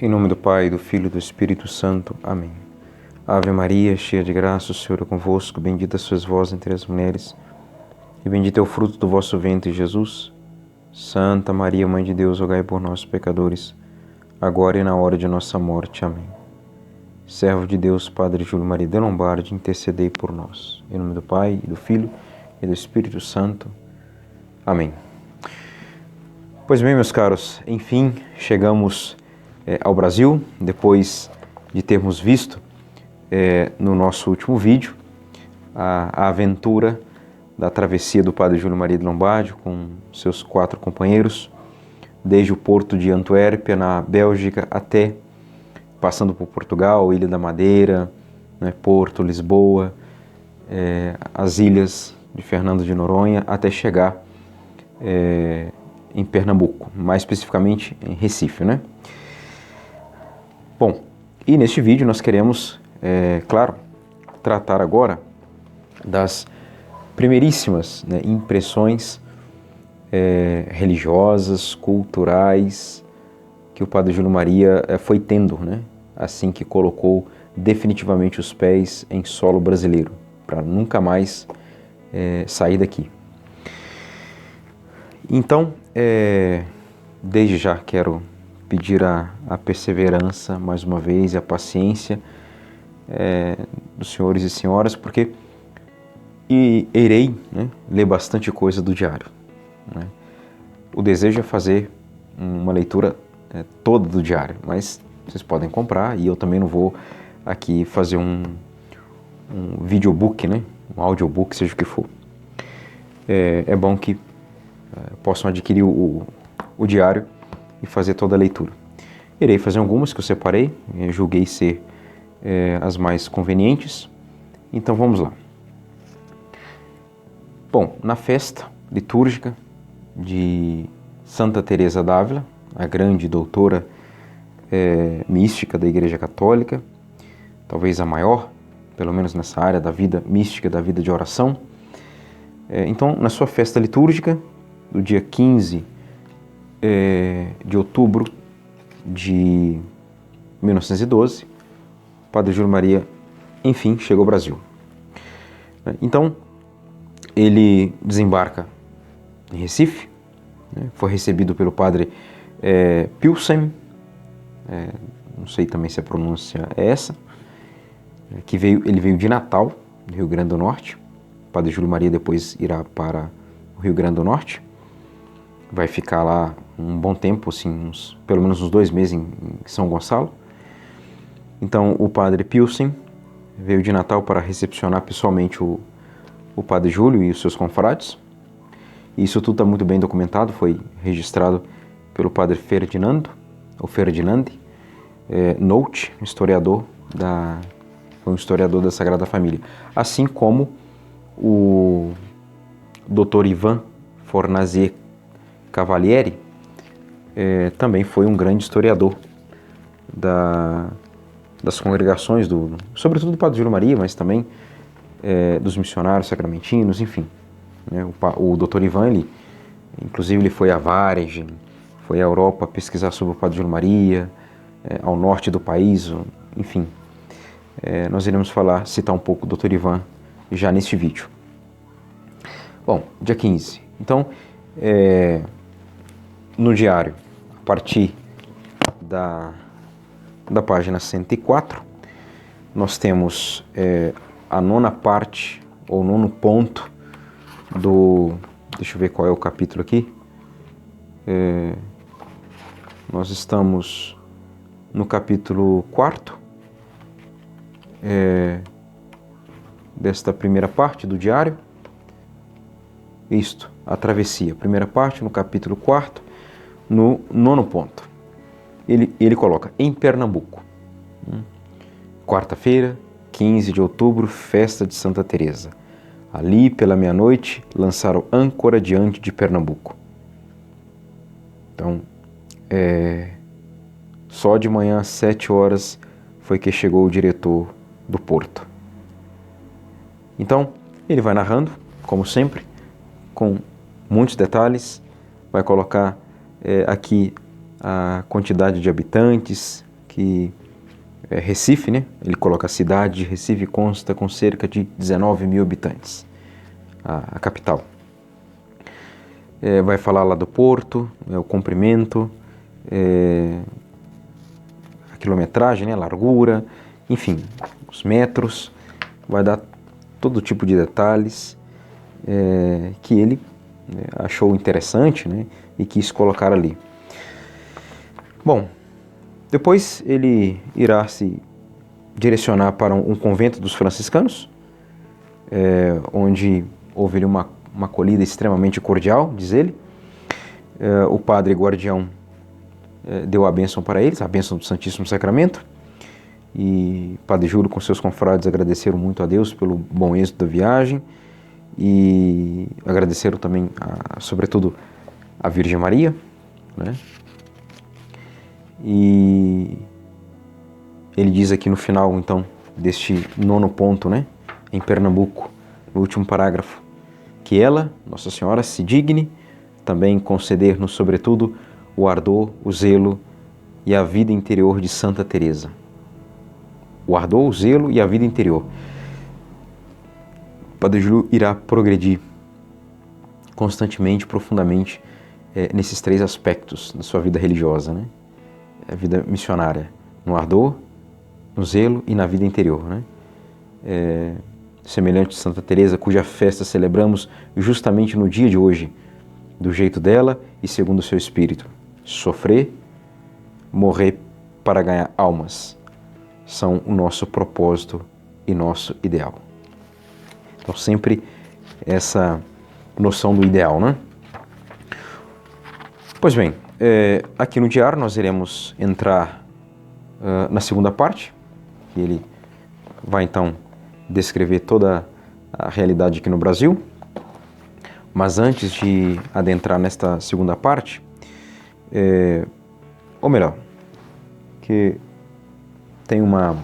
Em nome do Pai, do Filho e do Espírito Santo. Amém. Ave Maria, cheia de graça, o Senhor é convosco. Bendita sois vós entre as mulheres, e bendito é o fruto do vosso ventre, Jesus. Santa Maria, Mãe de Deus, rogai por nós, pecadores, agora e na hora de nossa morte. Amém. Servo de Deus, Padre Júlio Maria de Lombardi, intercedei por nós. Em nome do Pai, do Filho e do Espírito Santo. Amém. Pois bem, meus caros, enfim, chegamos ao Brasil, depois de termos visto no nosso último vídeo a aventura da travessia do Padre Júlio Maria de Lombardi com seus 4 companheiros, desde o porto de Antuérpia, na Bélgica, até passando por Portugal, Ilha da Madeira, Porto, Lisboa, as ilhas de Fernando de Noronha, até chegar em Pernambuco, mais especificamente em Recife, né? Bom, e neste vídeo nós queremos, claro, tratar agora das primeiríssimas impressões religiosas, culturais, que o Padre Júlio Maria foi tendo, assim que colocou definitivamente os pés em solo brasileiro, para nunca mais sair daqui. Então, desde já quero pedir a perseverança, mais uma vez, e a paciência dos senhores e senhoras, porque irei ler bastante coisa do diário. O desejo é fazer uma leitura toda do diário, mas vocês podem comprar, e eu também não vou aqui fazer um videobook, um audiobook, seja o que for. É bom que possam adquirir o diário e fazer toda a leitura. Irei fazer algumas que eu separei, julguei ser as mais convenientes. Então vamos lá. Bom, na festa litúrgica de Santa Teresa d'Ávila, a grande doutora mística da Igreja Católica, talvez a maior, pelo menos nessa área da vida mística, da vida de oração. Então, na sua festa litúrgica, do dia 15 de outubro de 1912, o Padre Júlio Maria, enfim, chegou ao Brasil. Então, ele desembarca em Recife, foi recebido pelo Padre Pilsen, não sei também se a pronúncia é essa, ele veio de Natal, do Rio Grande do Norte. O Padre Júlio Maria depois irá para o Rio Grande do Norte, vai ficar lá um bom tempo, assim, pelo menos uns 2 meses em São Gonçalo. Então o Padre Pilsen veio de Natal para recepcionar pessoalmente o Padre Júlio e os seus confrades. Isso tudo está muito bem documentado, foi registrado pelo Padre Ferdinando, ou Ferdinand Nolte, foi um historiador da Sagrada Família, assim como o Dr. Ivan Fornazier Cavalieri também foi um grande historiador das congregações, sobretudo do Padre Júlio Maria, mas também dos missionários sacramentinos, enfim. O Dr. Ivan, inclusive, ele foi a Varegem, foi à Europa pesquisar sobre o Padre Júlio Maria, ao norte do país, enfim. Nós iremos citar um pouco do Dr. Ivan já neste vídeo. Bom, dia 15. Então, no diário, a partir da página 104, nós temos a 9ª parte, ou 9º ponto deixa eu ver qual é o capítulo aqui. Nós estamos no capítulo 4º desta primeira parte do diário. Isto, a travessia, primeira parte, no capítulo 4º, no 9º ponto. Ele coloca, em Pernambuco, quarta-feira, 15 de outubro, festa de Santa Teresa. Ali, pela meia-noite, lançaram âncora diante de Pernambuco. Então, só de manhã às 7 horas foi que chegou o diretor do porto. Então, ele vai narrando, como sempre, com muitos detalhes, vai colocar aqui a quantidade de habitantes, que Recife, né? Ele coloca a cidade de Recife consta com cerca de 19 mil habitantes, a capital. Vai falar lá do porto, o comprimento, a quilometragem, né? A largura, enfim, os metros, vai dar todo tipo de detalhes que ele achou interessante, né? E quis colocar ali. Bom, depois ele irá se direcionar para um convento dos franciscanos, onde houve ali uma acolhida extremamente cordial, diz ele. O padre guardião deu a bênção para eles, a bênção do Santíssimo Sacramento, e Padre Júlio com seus confrades agradeceram muito a Deus pelo bom êxito da viagem e agradeceram também, sobretudo, a Virgem Maria, né? E ele diz aqui no final, então, deste 9º ponto, né, em Pernambuco, no último parágrafo, que ela, Nossa Senhora, se digne também conceder-nos, sobretudo, o ardor, o zelo e a vida interior de Santa Teresa. O ardor, o zelo e a vida interior. Padre Júlio irá progredir constantemente, profundamente, nesses 3 aspectos da sua vida religiosa, né? A vida missionária, no ardor, no zelo e na vida interior, né? Semelhante a Santa Teresa, cuja festa celebramos justamente no dia de hoje, do jeito dela e segundo o seu espírito. Sofrer, morrer para ganhar almas são o nosso propósito e nosso ideal. Então sempre essa noção do ideal, né? Pois bem, aqui no diário nós iremos entrar na segunda parte, que ele vai então descrever toda a realidade aqui no Brasil. Mas antes de adentrar nesta segunda parte, ou melhor, que tem uma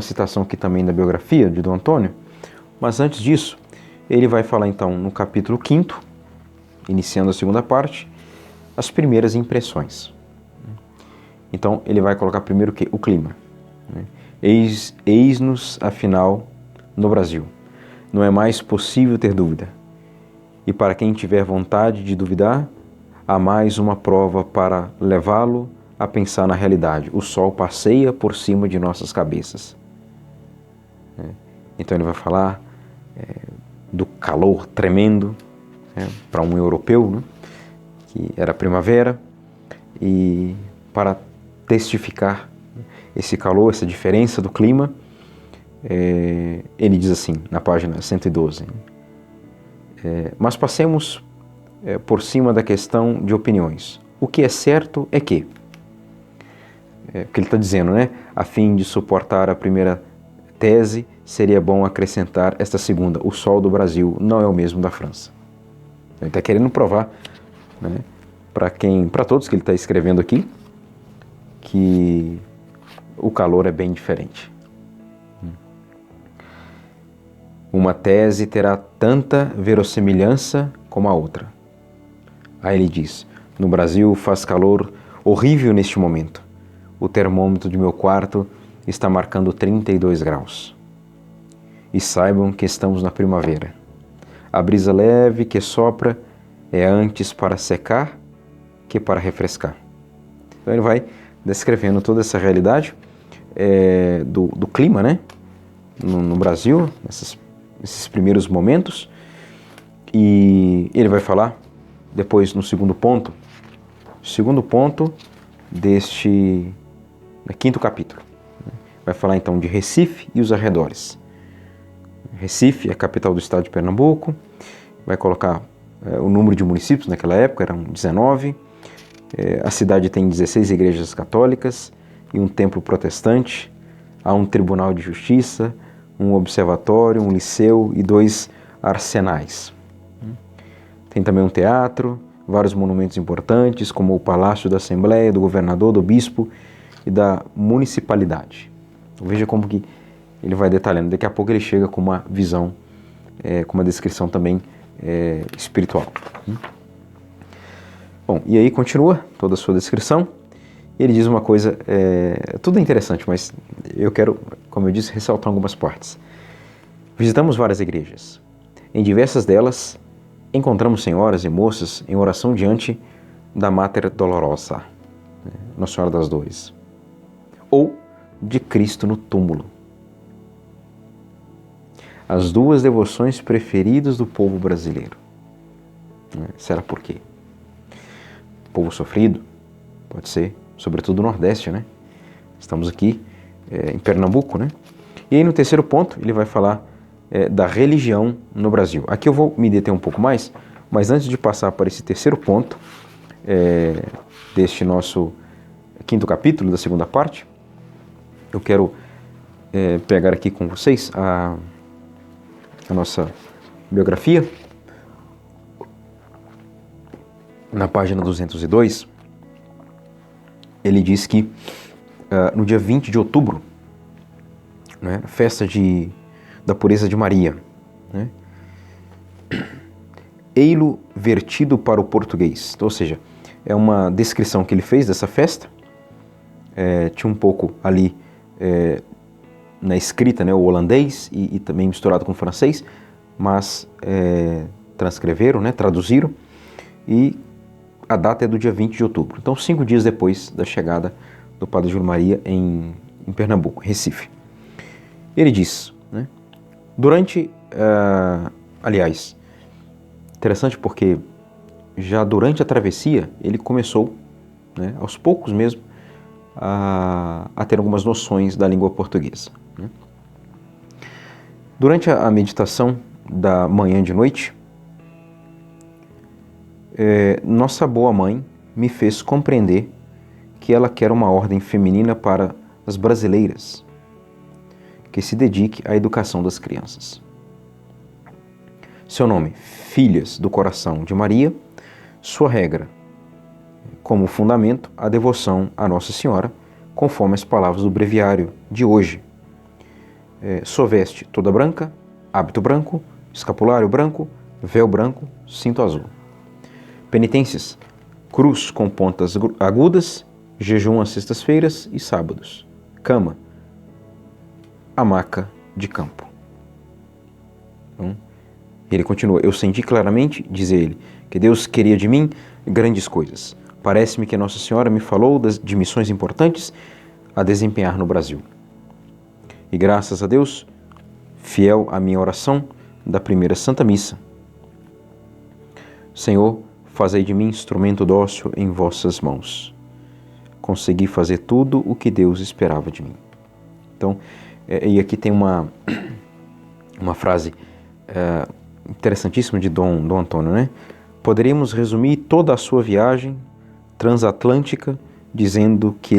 citação aqui também da biografia de Dom Antônio, mas antes disso, ele vai falar então no capítulo 5º, iniciando a segunda parte, as primeiras impressões. Então ele vai colocar primeiro o quê? O clima. Eis-nos, afinal, no Brasil. Não é mais possível ter dúvida. E para quem tiver vontade de duvidar, há mais uma prova para levá-lo a pensar na realidade. O sol passeia por cima de nossas cabeças. Então ele vai falar do calor tremendo, para um europeu, né, que era primavera, e para testificar esse calor, essa diferença do clima, ele diz assim, na página 112, mas passemos por cima da questão de opiniões. O que é certo é que, o que ele está dizendo, né? A fim de suportar a primeira tese, seria bom acrescentar esta segunda. O sol do Brasil não é o mesmo da França. Ele está querendo provar, né, para todos que ele está escrevendo aqui, que o calor é bem diferente. Uma tese terá tanta verossimilhança como a outra. Aí ele diz, no Brasil faz calor horrível neste momento. O termômetro de meu quarto está marcando 32 graus. E saibam que estamos na primavera. A brisa leve que sopra é antes para secar que para refrescar. Então ele vai descrevendo toda essa realidade do clima, né, no Brasil, nesses primeiros momentos. E ele vai falar depois no segundo ponto deste 5º capítulo. Vai falar então de Recife e os arredores. Recife é a capital do estado de Pernambuco, vai colocar o número de municípios naquela época, eram 19. A cidade tem 16 igrejas católicas e um templo protestante. Há um tribunal de justiça, um observatório, um liceu e 2 arsenais. Tem também um teatro, vários monumentos importantes, como o Palácio da Assembleia, do Governador, do Bispo e da Municipalidade. Veja como que ele vai detalhando. Daqui a pouco ele chega com uma visão, com uma descrição também espiritual. Bom, e aí continua toda a sua descrição Ele diz uma coisa, tudo é interessante, mas eu quero, como eu disse, ressaltar algumas partes. Visitamos várias igrejas. Em diversas delas, encontramos senhoras e moças em oração diante da Mater Dolorosa, Nossa Senhora das Dores, ou de Cristo no túmulo. As duas devoções preferidas do povo brasileiro. Será por quê? Povo sofrido? Pode ser, sobretudo no Nordeste, né? Estamos aqui em Pernambuco, né? E aí no terceiro ponto ele vai falar da religião no Brasil. Aqui eu vou me deter um pouco mais, mas antes de passar para esse terceiro ponto deste nosso quinto capítulo da segunda parte, eu quero pegar aqui com vocês a nossa biografia. Na página 202, ele diz que no dia 20 de outubro, né, festa da pureza de Maria, né, ei-lo vertido para o português. Então, ou seja, é uma descrição que ele fez dessa festa. Tinha um pouco ali na escrita, né, o holandês e também misturado com o francês, mas transcreveram, né, traduziram, e a data é do dia 20 de outubro. Então, 5 dias depois da chegada do Padre Júlio Maria em Pernambuco, Recife. Ele diz, né, aliás, interessante porque já durante a travessia ele começou, né, aos poucos mesmo, a ter algumas noções da língua portuguesa, né. Durante a meditação da manhã e de noite, nossa boa mãe me fez compreender que ela quer uma ordem feminina para as brasileiras, que se dedique à educação das crianças. Seu nome, Filhas do Coração de Maria. Sua regra, como fundamento, a devoção a Nossa Senhora, conforme as palavras do breviário de hoje. Soveste toda branca, hábito branco, escapulário branco, véu branco, cinto azul. Penitências, cruz com pontas agudas, jejum às sextas-feiras e sábados. Cama, hamaca de campo. Então, ele continua, eu senti claramente, diz ele, que Deus queria de mim grandes coisas. Parece-me que Nossa Senhora me falou de missões importantes a desempenhar no Brasil. E graças a Deus, fiel à minha oração da primeira Santa Missa, Senhor, fazei de mim instrumento dócil em vossas mãos. Consegui fazer tudo o que Deus esperava de mim. Então, e aqui tem uma frase interessantíssima de Dom Antônio, né? Poderíamos resumir toda a sua viagem transatlântica dizendo que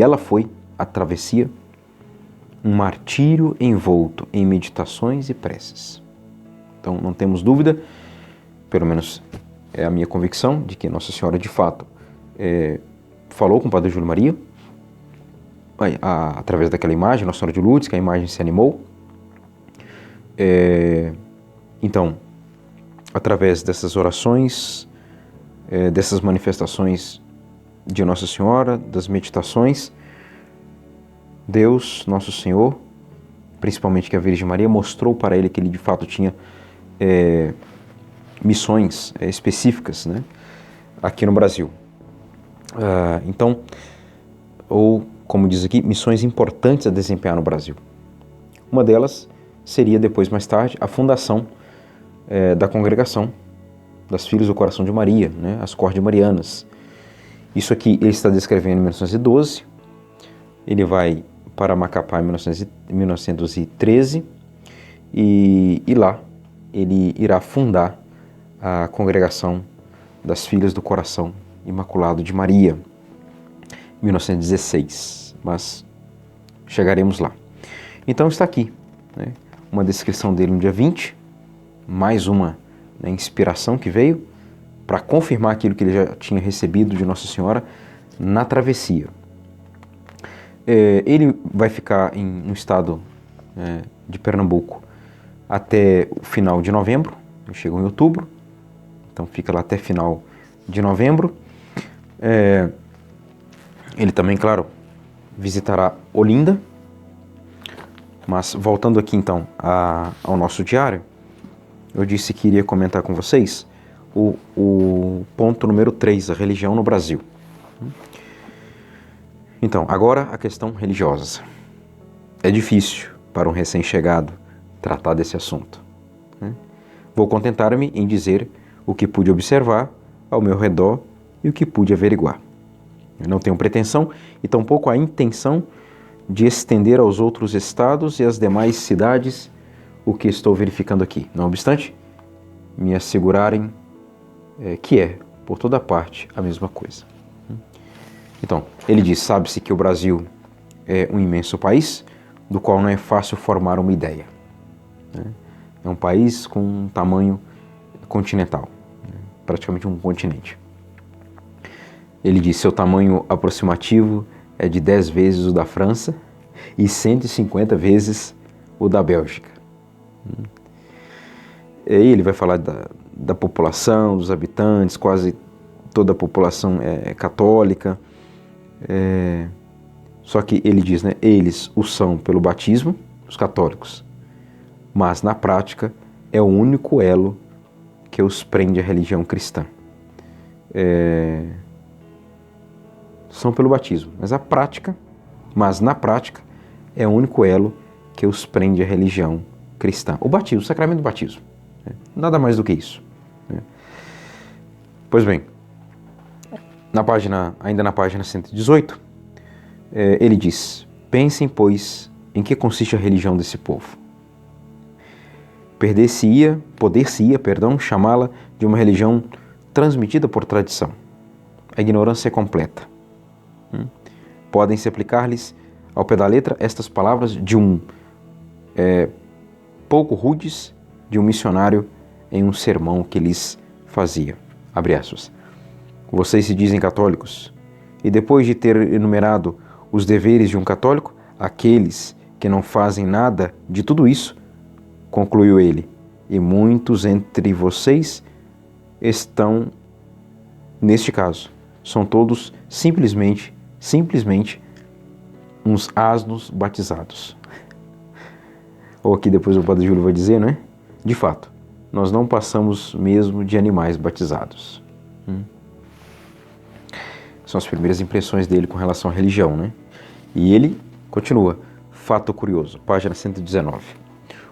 ela foi a travessia, um martírio envolto em meditações e preces. Então, não temos dúvida, pelo menos é a minha convicção, de que Nossa Senhora, de fato, falou com o Padre Júlio Maria, através daquela imagem, Nossa Senhora de Lourdes, que a imagem se animou. Então, através dessas orações, dessas manifestações de Nossa Senhora, das meditações, Deus, Nosso Senhor, principalmente que a Virgem Maria, mostrou para ele que ele de fato tinha missões específicas, né, aqui no Brasil. Então, ou como diz aqui, missões importantes a desempenhar no Brasil. Uma delas seria depois, mais tarde, a fundação da congregação das Filhas do Coração de Maria, né, as Cordes-Marianas. Isso aqui ele está descrevendo em 1912, ele vai para Macapá em 1913 e lá ele irá fundar a congregação das Filhas do Coração Imaculado de Maria, em 1916, mas chegaremos lá. Então está aqui, né, uma descrição dele no dia 20, mais uma, né, inspiração que veio para confirmar aquilo que ele já tinha recebido de Nossa Senhora na travessia. Ele vai ficar no estado de Pernambuco até o final de novembro, ele chegou em outubro, então fica lá até final de novembro. Ele também, claro, visitará Olinda. Mas voltando aqui então ao nosso diário, eu disse que iria comentar com vocês o ponto número 3, a religião no Brasil. Então, agora a questão religiosa. É difícil para um recém-chegado tratar desse assunto, né? Vou contentar-me em dizer o que pude observar ao meu redor e o que pude averiguar. Eu não tenho pretensão e tampouco a intenção de estender aos outros estados e às demais cidades o que estou verificando aqui. Não obstante, me assegurarem que é, por toda parte, a mesma coisa. Então, ele diz, sabe-se que o Brasil é um imenso país, do qual não é fácil formar uma ideia, né? É um país com um tamanho continental, né? Praticamente um continente. Ele diz, seu tamanho aproximativo é de 10 vezes o da França e 150 vezes o da Bélgica. E aí ele vai falar da população, dos habitantes, quase toda a população é católica. Só que ele diz, né, eles o são pelo batismo, os católicos, mas na prática é o único elo que os prende à religião cristã. São pelo batismo, mas na prática é o único elo que os prende à religião cristã. O batismo, o sacramento do batismo, né? Nada mais do que isso, né? Pois bem, ainda na página 118, ele diz, pensem, pois, em que consiste a religião desse povo. Poder-se-ia, chamá-la de uma religião transmitida por tradição. A ignorância é completa. Podem-se aplicar-lhes ao pé da letra estas palavras de um pouco rudes de um missionário em um sermão que lhes fazia. Abre aspas. Vocês se dizem católicos, e depois de ter enumerado os deveres de um católico, aqueles que não fazem nada de tudo isso, concluiu ele, e muitos entre vocês estão neste caso. São todos simplesmente uns asnos batizados. Ou aqui depois o Padre Júlio vai dizer, né? De fato, nós não passamos mesmo de animais batizados. São as primeiras impressões dele com relação à religião, né? E ele continua, fato curioso, página 119.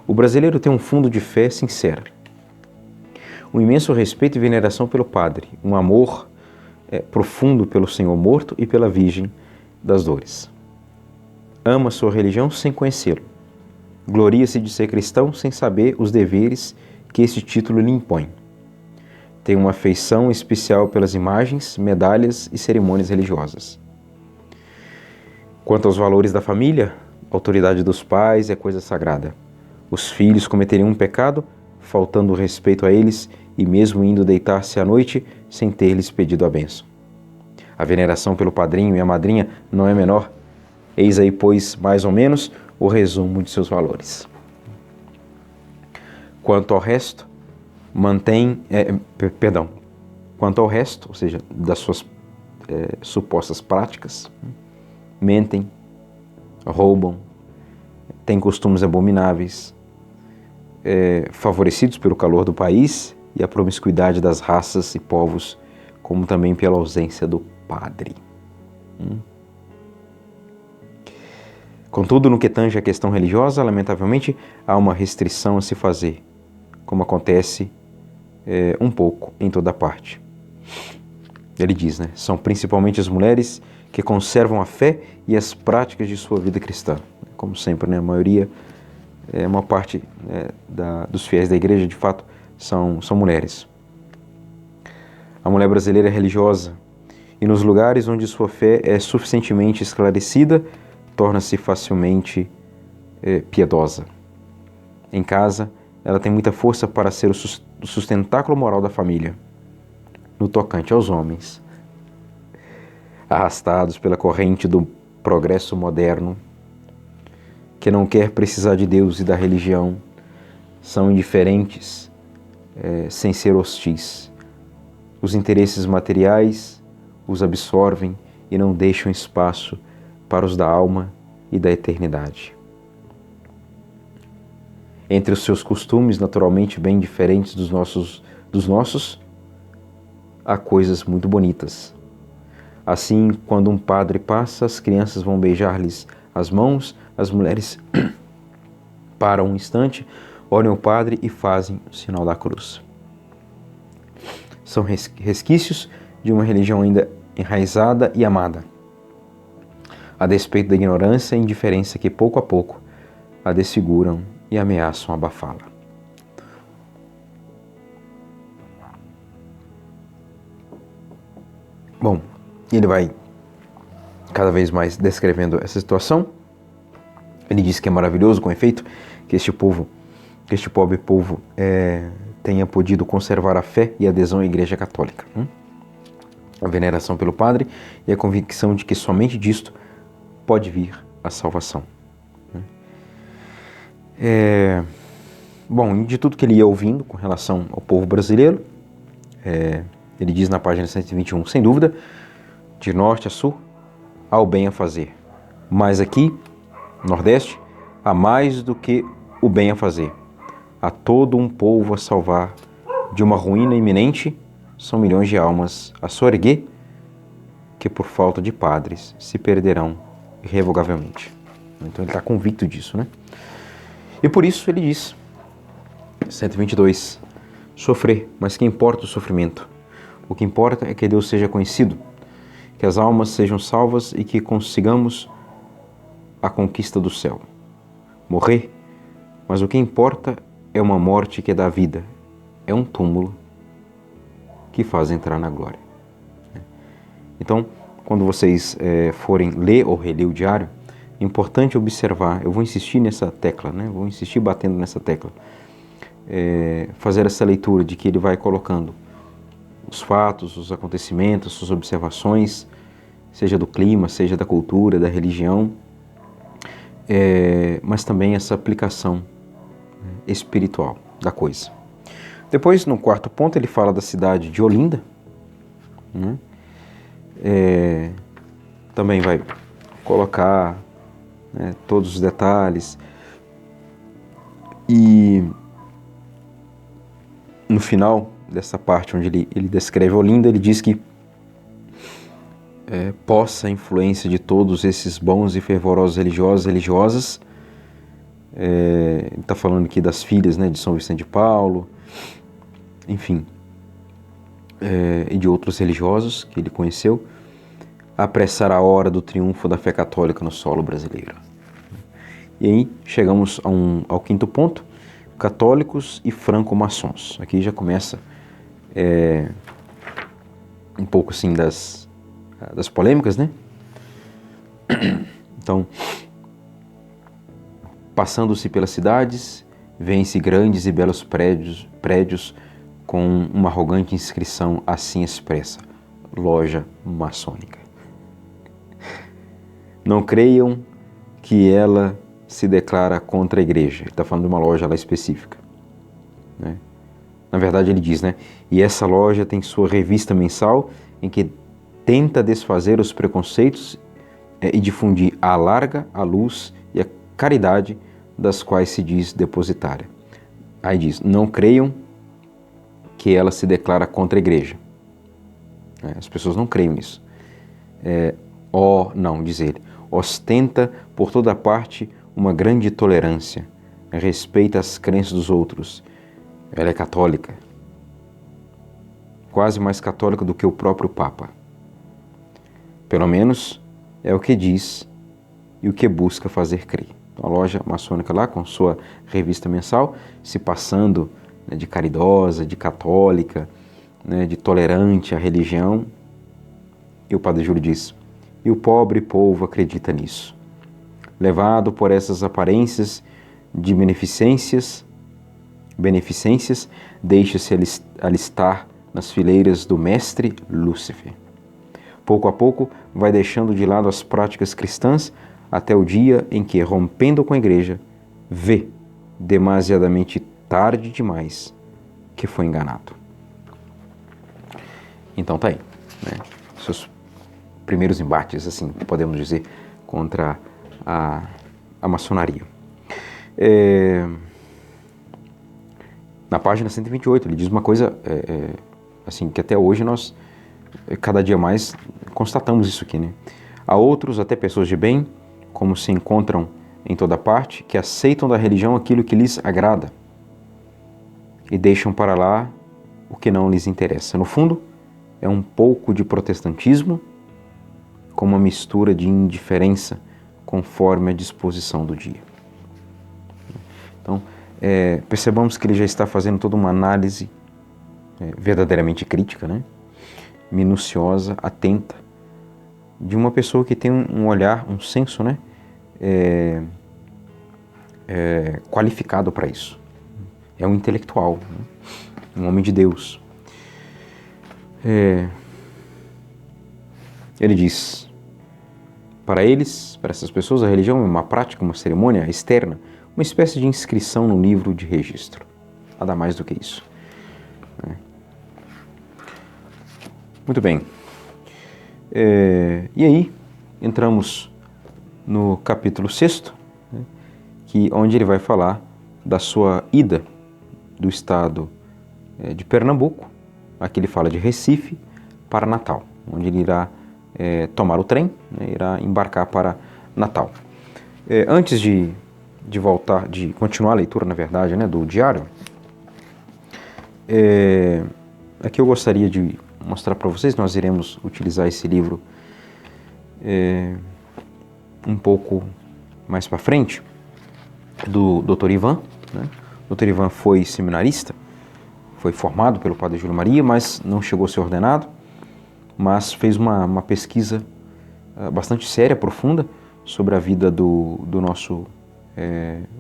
O brasileiro tem um fundo de fé sincera, um imenso respeito e veneração pelo padre, um amor profundo pelo Senhor morto e pela Virgem das Dores. Ama sua religião sem conhecê-lo. Gloria-se de ser cristão sem saber os deveres que esse título lhe impõe. Tem uma afeição especial pelas imagens, medalhas e cerimônias religiosas. Quanto aos valores da família, a autoridade dos pais é coisa sagrada. Os filhos cometeriam um pecado, faltando respeito a eles e mesmo indo deitar-se à noite sem ter-lhes pedido a bênção. A veneração pelo padrinho e a madrinha não é menor. Eis aí, pois, mais ou menos, o resumo de seus valores. Quanto ao resto, ou seja, das suas supostas práticas, mentem, roubam, têm costumes abomináveis, favorecidos pelo calor do país e a promiscuidade das raças e povos, como também pela ausência do padre. Contudo, no que tange à questão religiosa, lamentavelmente, há uma restrição a se fazer, como acontece um pouco em toda parte. Ele diz, né? São principalmente as mulheres que conservam a fé e as práticas de sua vida cristã. Como sempre, né? A maioria, uma parte dos fiéis da igreja, de fato, são mulheres. A mulher brasileira é religiosa e nos lugares onde sua fé é suficientemente esclarecida, torna-se facilmente piedosa. Em casa, ela tem muita força para ser o sustentáculo moral da família. No tocante aos homens, arrastados pela corrente do progresso moderno, que não quer precisar de Deus e da religião, são indiferentes, sem ser hostis. Os interesses materiais os absorvem e não deixam espaço para os da alma e da eternidade. Entre os seus costumes, naturalmente bem diferentes dos nossos, há coisas muito bonitas. Assim, quando um padre passa, as crianças vão beijar-lhes as mãos, as mulheres param um instante, olham o padre e fazem o sinal da cruz. São resquícios de uma religião ainda enraizada e amada, a despeito da ignorância e indiferença que pouco a pouco a desfiguram e ameaçam abafá-la. Bom, ele vai cada vez mais descrevendo essa situação. Ele diz que é maravilhoso, com efeito, que este pobre povo tenha podido conservar a fé e a adesão à Igreja Católica. A veneração pelo Padre e a convicção de que somente disto pode vir a salvação. Bom, de tudo que ele ia ouvindo com relação ao povo brasileiro, ele diz na página 121, sem dúvida, de norte a sul, há o bem a fazer. Mas aqui, Nordeste, há mais do que o bem a fazer. Há todo um povo a salvar de uma ruína iminente, são milhões de almas a soerguer, que por falta de padres se perderão irrevogavelmente. Então ele está convicto disso, né? E por isso ele diz, 122, sofrer, mas que importa o sofrimento? O que importa é que Deus seja conhecido, que as almas sejam salvas e que consigamos a conquista do céu. Morrer, mas o que importa é uma morte que dá vida, é um túmulo que faz entrar na glória. Então, quando vocês forem ler ou reler o diário, é importante observar, eu vou insistir nessa tecla, né? Vou insistir batendo nessa tecla, fazer essa leitura de que ele vai colocando os fatos, os acontecimentos, suas observações, seja do clima, seja da cultura, da religião, mas também essa aplicação espiritual da coisa. Depois, no quarto ponto, ele fala da cidade de Olinda, né? Também vai colocar todos os detalhes e no final dessa parte onde ele descreve Olinda, ele diz que possa a influência de todos esses bons e fervorosos religiosos e religiosas, ele está falando aqui das filhas, né, de São Vicente de Paulo, enfim, e de outros religiosos que ele conheceu, apressar a hora do triunfo da fé católica no solo brasileiro. E aí chegamos ao quinto ponto, católicos e franco-maçons. Aqui já começa um pouco assim das polêmicas, né? Então, passando-se pelas cidades, vêem-se grandes e belos prédios com uma arrogante inscrição assim expressa: loja maçônica. Não creiam que ela se declara contra a igreja. Ele está falando de uma loja lá específica, né? Na verdade ele diz, né? E essa loja tem sua revista mensal em que tenta desfazer os preconceitos e difundir a larga, a luz e a caridade das quais se diz depositária. Aí diz, não creiam que ela se declara contra a igreja. As pessoas não creem nisso. Não, diz ele, ostenta por toda parte uma grande tolerância, respeita as crenças dos outros. Ela é católica, quase mais católica do que o próprio Papa. Pelo menos é o que diz e o que busca fazer crer. A loja maçônica lá, com sua revista mensal, se passando de caridosa, de católica, de tolerante à religião. E o Padre Júlio diz, e o pobre povo acredita nisso. Levado por essas aparências de beneficências, deixa-se alistar nas fileiras do mestre Lúcifer. Pouco a pouco vai deixando de lado as práticas cristãs até o dia em que, rompendo com a igreja, vê, demasiadamente tarde demais, que foi enganado. Então tá aí, né? Seus primeiros embates, assim, podemos dizer, contra a maçonaria. Na página 128, ele diz uma coisa assim, que até hoje nós, cada dia mais, constatamos isso aqui, né? Há outros, até pessoas de bem, como se encontram em toda parte, que aceitam da religião aquilo que lhes agrada e deixam para lá o que não lhes interessa. No fundo, é um pouco de protestantismo com uma mistura de indiferença conforme a disposição do dia. Então, percebamos que ele já está fazendo toda uma análise verdadeiramente crítica, né? Minuciosa, atenta, de uma pessoa que tem um olhar, um senso, né? Qualificado para isso. É um intelectual, né? Um homem de Deus. Ele diz, para eles, para essas pessoas, a religião é uma prática, uma cerimônia externa, uma espécie de inscrição no livro de registro. Nada mais do que isso. Muito bem. E aí, entramos no capítulo 6, né, onde ele vai falar da sua ida do estado de Pernambuco, aqui ele fala de Recife, para Natal, onde ele irá tomar o trem, né, irá embarcar para Natal. Antes de voltar, de continuar a leitura, na verdade, né, do diário, aqui eu gostaria de mostrar para vocês, nós iremos utilizar esse livro um pouco mais para frente, do Dr. Ivan, né? O Dr. Ivan foi seminarista, foi formado pelo Padre Júlio Maria, mas não chegou a ser ordenado, mas fez uma pesquisa bastante séria, profunda, sobre a vida do nosso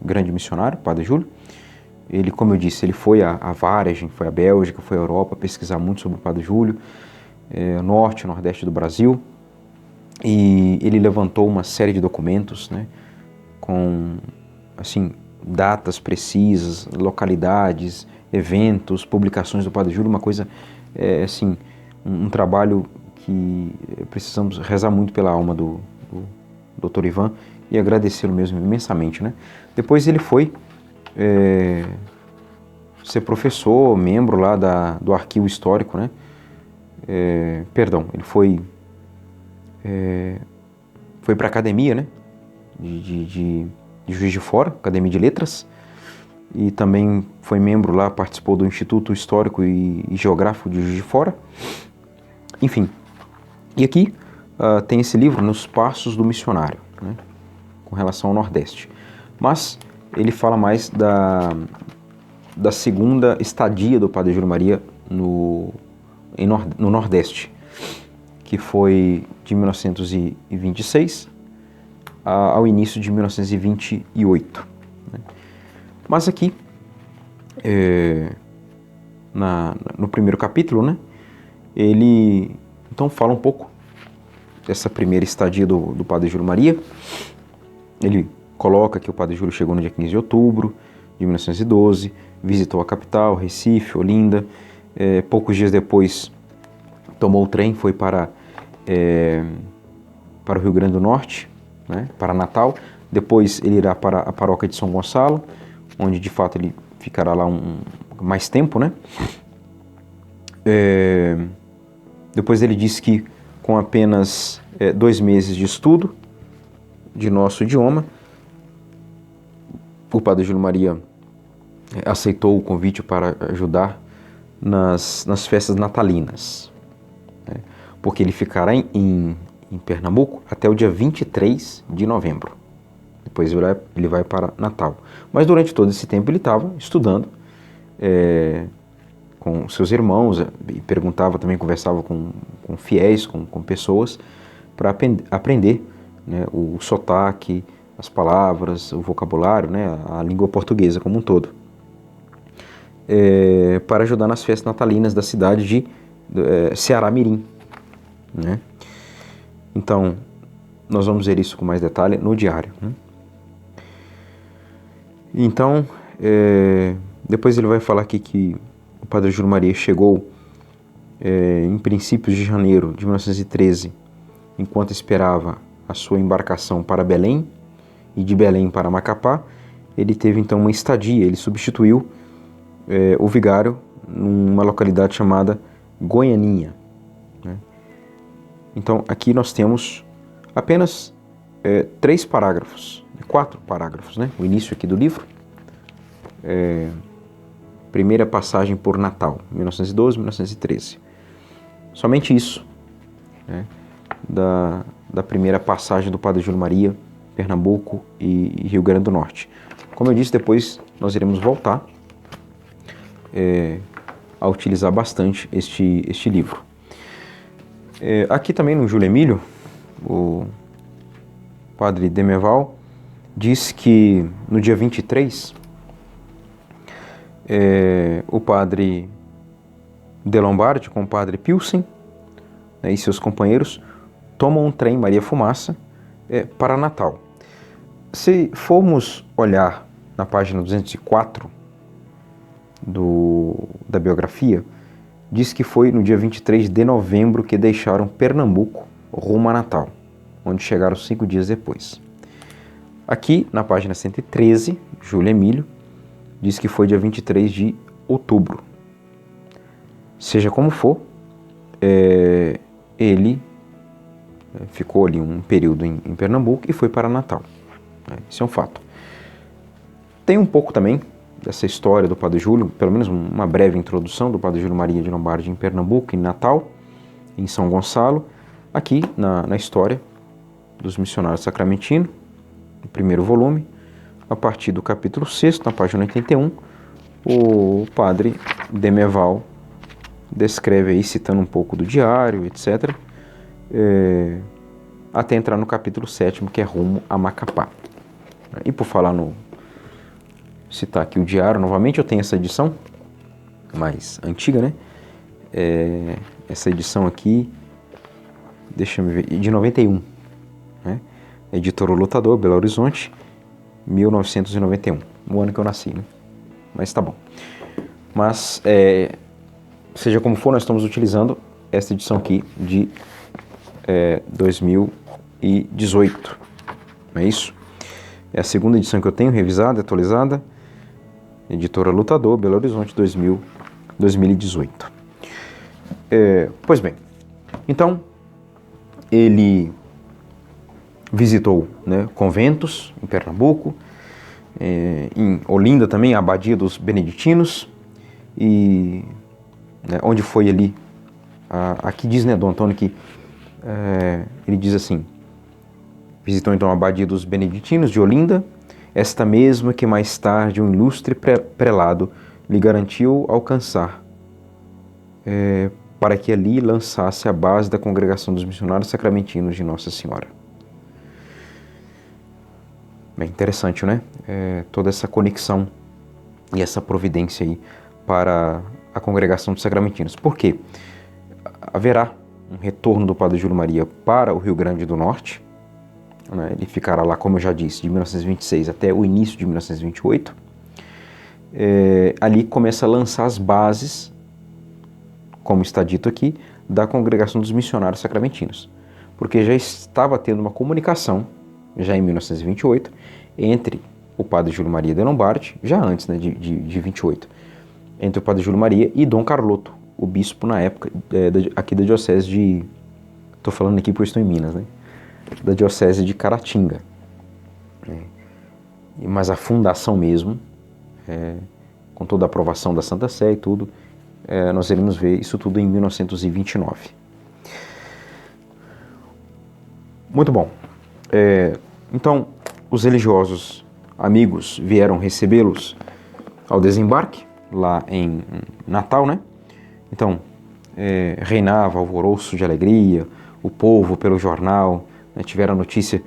grande missionário, Padre Júlio. Ele, como eu disse, ele foi a Vargem, foi à Bélgica, foi à Europa pesquisar muito sobre o Padre Júlio, norte e nordeste do Brasil, e ele levantou uma série de documentos, né, com, assim, datas precisas, localidades, eventos, publicações do Padre Júlio, uma coisa, assim, um trabalho que precisamos rezar muito pela alma do Dr. Ivan e agradecê-lo mesmo imensamente, né? Depois ele foi ser professor, membro lá do arquivo histórico, né? Ele foi para a academia, né? de Juiz de Fora, Academia de Letras, e também foi membro lá, participou do Instituto Histórico e Geográfico de Juiz de Fora. Enfim, e aqui tem esse livro, Nos Passos do Missionário, né? Com relação ao Nordeste. Mas ele fala mais da segunda estadia do Padre Júlio Maria no Nordeste, que foi de 1926 ao início de 1928. Né? Mas aqui, no primeiro capítulo, né, ele então fala um pouco dessa primeira estadia do Padre Júlio Maria. Ele coloca que o Padre Júlio chegou no dia 15 de outubro de 1912, visitou a capital, Recife, Olinda. Poucos dias depois tomou o trem, foi para o Rio Grande do Norte, né, para Natal. Depois ele irá para a paróquia de São Gonçalo, onde de fato ele ficará lá mais tempo, né? Depois ele disse que com apenas 2 meses de estudo de nosso idioma, o Padre Júlio Maria aceitou o convite para ajudar nas festas natalinas, né? Porque ele ficará em Pernambuco até o dia 23 de novembro. Depois ele vai para Natal. Mas durante todo esse tempo ele estava estudando com seus irmãos, e perguntava também, conversava com fiéis, com pessoas, para aprender, né, o sotaque, as palavras, o vocabulário, né, a língua portuguesa como um todo, para ajudar nas festas natalinas da cidade de Ceará-Mirim, né? Então, nós vamos ver isso com mais detalhe no diário, né? Então, depois ele vai falar aqui que o Padre Júlio Maria chegou em princípios de janeiro de 1913 enquanto esperava a sua embarcação para Belém e de Belém para Macapá, ele teve então uma estadia, ele substituiu o vigário numa localidade chamada Goianinha, né? Então aqui nós temos apenas 3 parágrafos, 4 parágrafos, né? O início aqui do livro, primeira passagem por Natal, 1912, 1913. Somente isso, né? Da primeira passagem do Padre Júlio Maria, Pernambuco e Rio Grande do Norte. Como eu disse, depois nós iremos voltar a utilizar bastante este livro. Aqui também no Júlio Emílio, o Padre Demeval diz que no dia 23, o Padre de Lombardi com o Padre Pilsen, né, e seus companheiros tomam um trem Maria Fumaça para Natal. Se formos olhar na página 204 da biografia, diz que foi no dia 23 de novembro que deixaram Pernambuco rumo a Natal, onde chegaram 5 dias depois. Aqui, na página 113, Júlio Emílio, diz que foi dia 23 de outubro. Seja como for, ele ficou ali um período em Pernambuco e foi para Natal. Isso é um fato. Tem um pouco também dessa história do Padre Júlio, pelo menos uma breve introdução do Padre Júlio Maria de Lombardi em Pernambuco, em Natal, em São Gonçalo, aqui na história dos missionários sacramentinos, no primeiro volume, a partir do capítulo 6, na página 81, o Padre Demeval descreve aí, citando um pouco do diário, etc., até entrar no capítulo 7, que é rumo a Macapá. E por falar citar aqui o diário novamente, eu tenho essa edição mais antiga, né? Essa edição aqui, deixa eu ver, de 91, né? Editora O Lutador, Belo Horizonte, 1991, o ano que eu nasci, né? Mas tá bom. Mas, seja como for, nós estamos utilizando essa edição aqui de 2018, não é isso? É a segunda edição que eu tenho, revisada, atualizada, Editora Lutador, Belo Horizonte, 2018. Pois bem, então, ele visitou, né, conventos em Pernambuco, em Olinda também, a Abadia dos Beneditinos, e onde foi ali, aqui diz, né, Dom Antônio, que ele diz assim: visitou então a Abadia dos Beneditinos de Olinda, esta mesma que mais tarde um ilustre prelado lhe garantiu alcançar, para que ali lançasse a base da congregação dos missionários sacramentinos de Nossa Senhora. Bem interessante, né? Toda essa conexão e essa providência aí para a congregação dos sacramentinos. Por quê? Haverá um retorno do Padre Júlio Maria para o Rio Grande do Norte, né? Ele ficará lá, como eu já disse, de 1926 até o início de 1928. Ali começa a lançar as bases, como está dito aqui, da congregação dos missionários sacramentinos, porque já estava tendo uma comunicação, já em 1928, entre o Padre Júlio Maria de Lombardi, já antes, né, de 28, entre o Padre Júlio Maria e Dom Carloto, o bispo na época, aqui da diocese de... Estou falando aqui porque eu estou em Minas, né? Da diocese de Caratinga. Mas a fundação mesmo, com toda a aprovação da Santa Sé e tudo, nós iremos ver isso tudo em 1929. Muito bom. Então, os religiosos amigos vieram recebê-los ao desembarque, lá em Natal, né? Então, reinava alvoroço de alegria, o povo pelo jornal, né, tiveram a notícia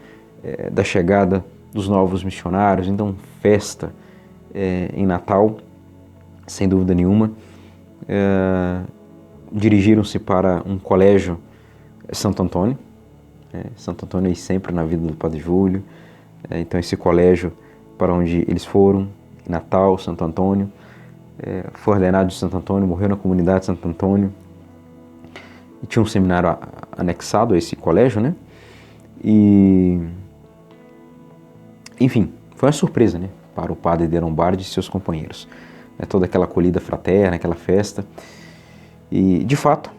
da chegada dos novos missionários, então festa em Natal, sem dúvida nenhuma. Dirigiram-se para um colégio Santo Antônio, Santo Antônio aí sempre na vida do Padre Júlio, então esse colégio para onde eles foram, em Natal, Santo Antônio, foi ordenado de Santo Antônio, morreu na comunidade de Santo Antônio, e tinha um seminário anexado a esse colégio, né? E, enfim, foi uma surpresa, né, para o padre de Lombardi e seus companheiros. Toda aquela acolhida fraterna, aquela festa. E, de fato,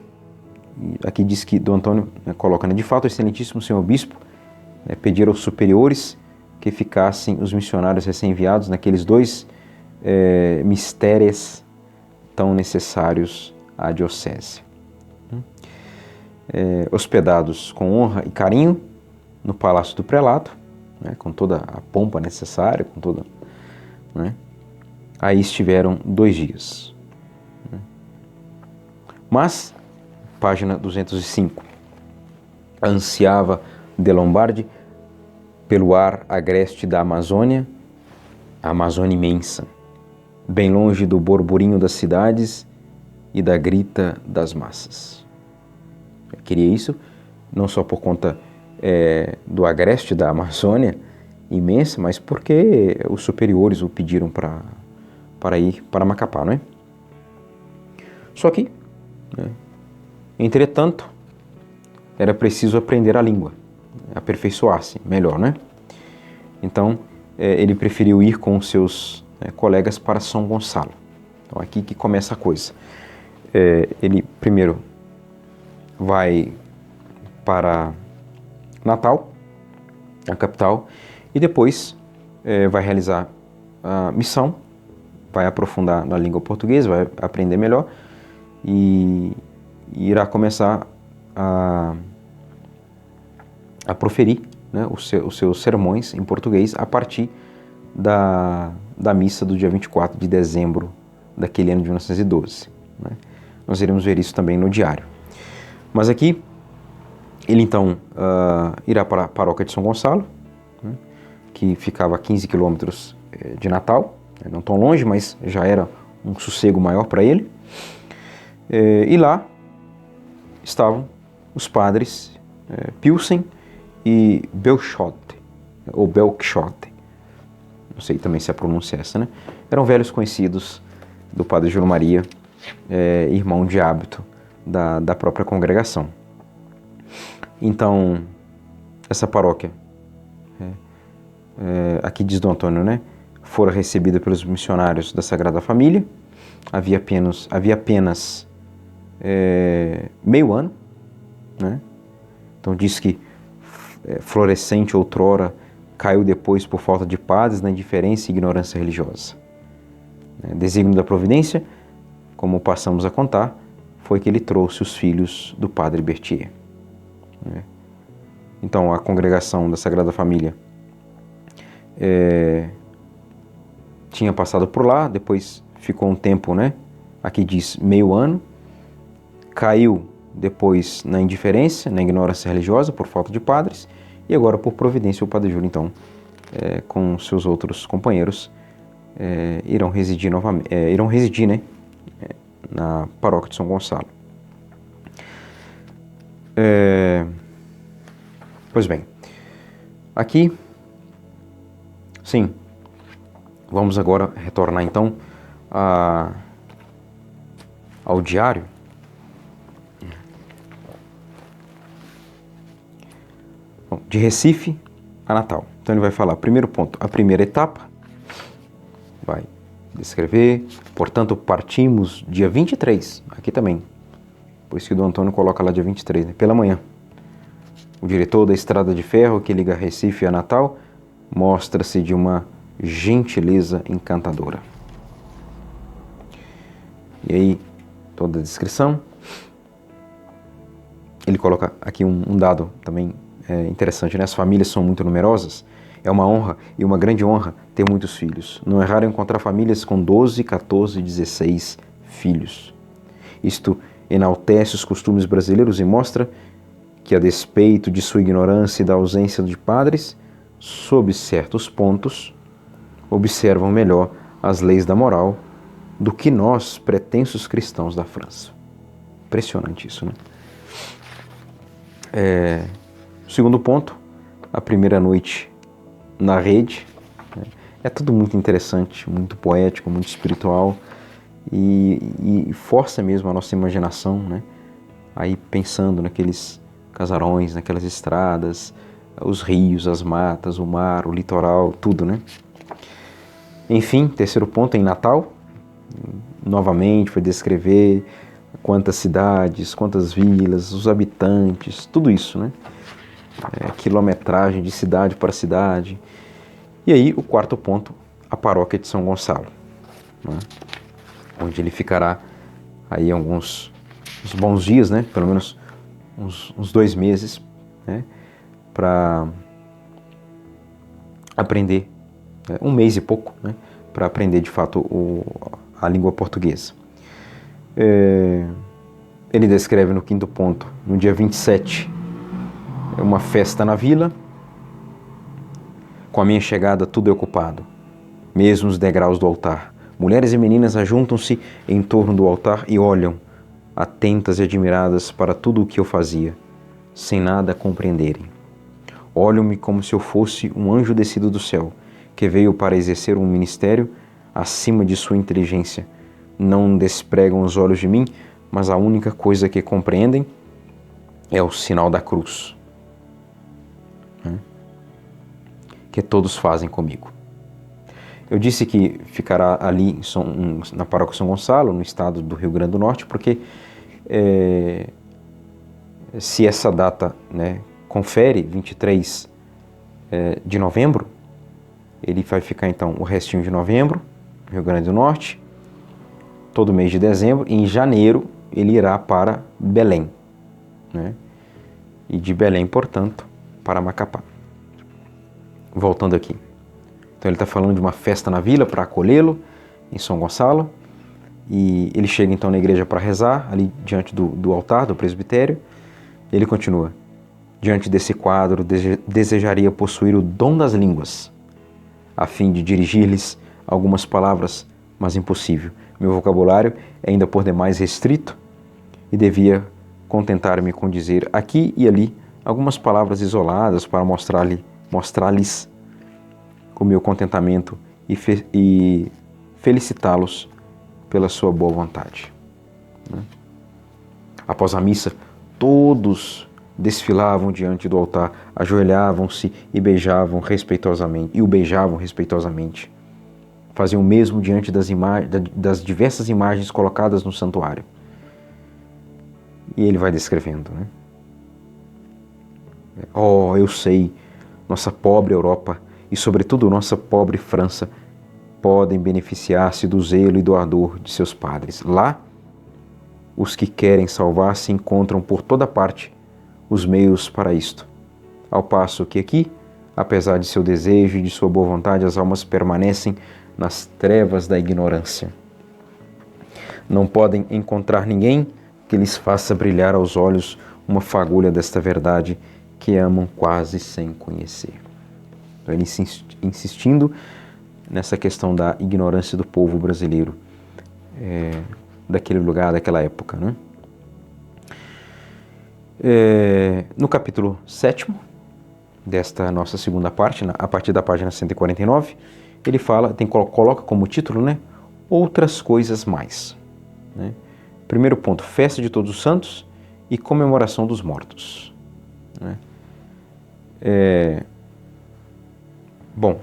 aqui diz que Dom Antônio coloca, né, de fato, o excelentíssimo senhor bispo pedir aos superiores que ficassem os missionários recém-enviados naqueles 2 mistérios tão necessários à diocese. Hospedados com honra e carinho no Palácio do Prelado, né, com toda a pompa necessária, com toda, né, aí estiveram 2 dias. Mas, página 205, ansiava de Lombardi pelo ar agreste da Amazônia, a Amazônia imensa, bem longe do borburinho das cidades e da grita das massas. Eu queria isso não só por conta do agreste da Amazônia imensa, mas porque os superiores o pediram para ir para Macapá, não é? Só que, né, entretanto, era preciso aprender a língua, aperfeiçoar-se melhor, né? Então, ele preferiu ir com os seus colegas para São Gonçalo. Então, aqui que começa a coisa. Ele primeiro vai para Natal, a capital, e depois vai realizar a missão, vai aprofundar na língua portuguesa, vai aprender melhor e irá começar a proferir, né, os seus sermões em português a partir da missa do dia 24 de dezembro daquele ano de 1912. Né? Nós iremos ver isso também no diário. Mas aqui, ele então irá para a paróquia de São Gonçalo, né, que ficava a 15 quilômetros de Natal, não tão longe, mas já era um sossego maior para ele. E lá estavam os padres Pilsen e Belchote, ou Belchote, não sei também se a pronúncia é essa, né? Eram velhos conhecidos do padre Júlio Maria, irmão de hábito da própria congregação. Então, essa paróquia, aqui diz Dom Antônio, né, fora recebida pelos missionários da Sagrada Família, havia apenas meio ano, né? Então diz que florescente outrora caiu depois por falta de padres na indiferença e ignorância religiosa. Desígnio da providência, como passamos a contar, foi que ele trouxe os filhos do padre Berthier. Então a congregação da Sagrada Família tinha passado por lá, depois ficou um tempo, né? Aqui diz meio ano, caiu depois na indiferença, na ignorância religiosa, por falta de padres, e agora, por providência, o padre Júlio, então, com seus outros companheiros, irão residir novamente, né, na paróquia de São Gonçalo. Pois bem, aqui, sim, vamos agora retornar, então, ao diário. De Recife a Natal. Então ele vai falar, primeiro ponto, a primeira etapa, vai descrever, portanto partimos dia 23, aqui também, por isso que o Dom Antônio coloca lá dia 23, né, pela manhã. O diretor da estrada de ferro que liga Recife a Natal mostra-se de uma gentileza encantadora. E aí, toda a descrição. Ele coloca aqui um dado também interessante, né? As famílias são muito numerosas. É uma honra e uma grande honra ter muitos filhos. Não é raro encontrar famílias com 12, 14, 16 filhos. Isto enaltece os costumes brasileiros e mostra que, a despeito de sua ignorância e da ausência de padres, sob certos pontos, observam melhor as leis da moral do que nós, pretensos cristãos da França. Impressionante isso, né? Segundo ponto, a primeira noite na rede. É tudo muito interessante, muito poético, muito espiritual e força mesmo a nossa imaginação, né? Aí pensando naqueles casarões, naquelas estradas, os rios, as matas, o mar, o litoral, tudo, né? Enfim, terceiro ponto, em Natal, novamente foi descrever quantas cidades, quantas vilas, os habitantes, tudo isso, né? Quilometragem de cidade para cidade. E aí, o quarto ponto, a paróquia de São Gonçalo, né? Onde ele ficará aí uns bons dias, né? Pelo menos uns 2 meses, né? Para aprender, 1 mês e pouco, né? Para aprender de fato a língua portuguesa. Ele descreve no quinto ponto, no dia 27, uma festa na vila. Com a minha chegada tudo é ocupado, mesmo os degraus do altar. Mulheres e meninas ajuntam-se em torno do altar e olham, atentas e admiradas para tudo o que eu fazia, sem nada compreenderem. Olham-me como se eu fosse um anjo descido do céu, que veio para exercer um ministério acima de sua inteligência. Não despregam os olhos de mim, mas a única coisa que compreendem é o sinal da cruz, que todos fazem comigo. Eu disse que ficará ali na paróquia São Gonçalo, no estado do Rio Grande do Norte, porque se essa data, né, confere 23 de novembro, ele vai ficar então o restinho de novembro, no Rio Grande do Norte, todo mês de dezembro, e em janeiro ele irá para Belém, né? E de Belém, portanto, para Macapá. Voltando aqui. Então ele está falando de uma festa na vila para acolhê-lo, em São Gonçalo, e ele chega então na igreja para rezar, ali diante do altar, do presbitério. Ele continua: diante desse quadro desejaria possuir o dom das línguas, a fim de dirigir-lhes algumas palavras, mas impossível. Meu vocabulário é ainda por demais restrito e devia contentar-me com dizer aqui e ali algumas palavras isoladas para mostrar-lhes o meu contentamento e felicitá-los pela sua boa vontade. Após a missa, todos desfilavam diante do altar, ajoelhavam-se e beijavam respeitosamente. Faziam o mesmo diante das diversas imagens colocadas no santuário. E ele vai descrevendo, né? Oh, eu sei, nossa pobre Europa e sobretudo nossa pobre França podem beneficiar-se do zelo e do ardor de seus padres. Lá, os que querem salvar-se encontram por toda parte os meios para isto. Ao passo que aqui, apesar de seu desejo e de sua boa vontade, as almas permanecem nas trevas da ignorância. Não podem encontrar ninguém que lhes faça brilhar aos olhos uma fagulha desta verdade que amam quase sem conhecer. Então, ele insistindo nessa questão da ignorância do povo brasileiro, daquele lugar, daquela época, né? No capítulo 7º desta nossa segunda parte, a partir da página 149, ele coloca como título, né, outras coisas mais, né? Primeiro ponto, festa de Todos os Santos e comemoração dos mortos, né? Bom,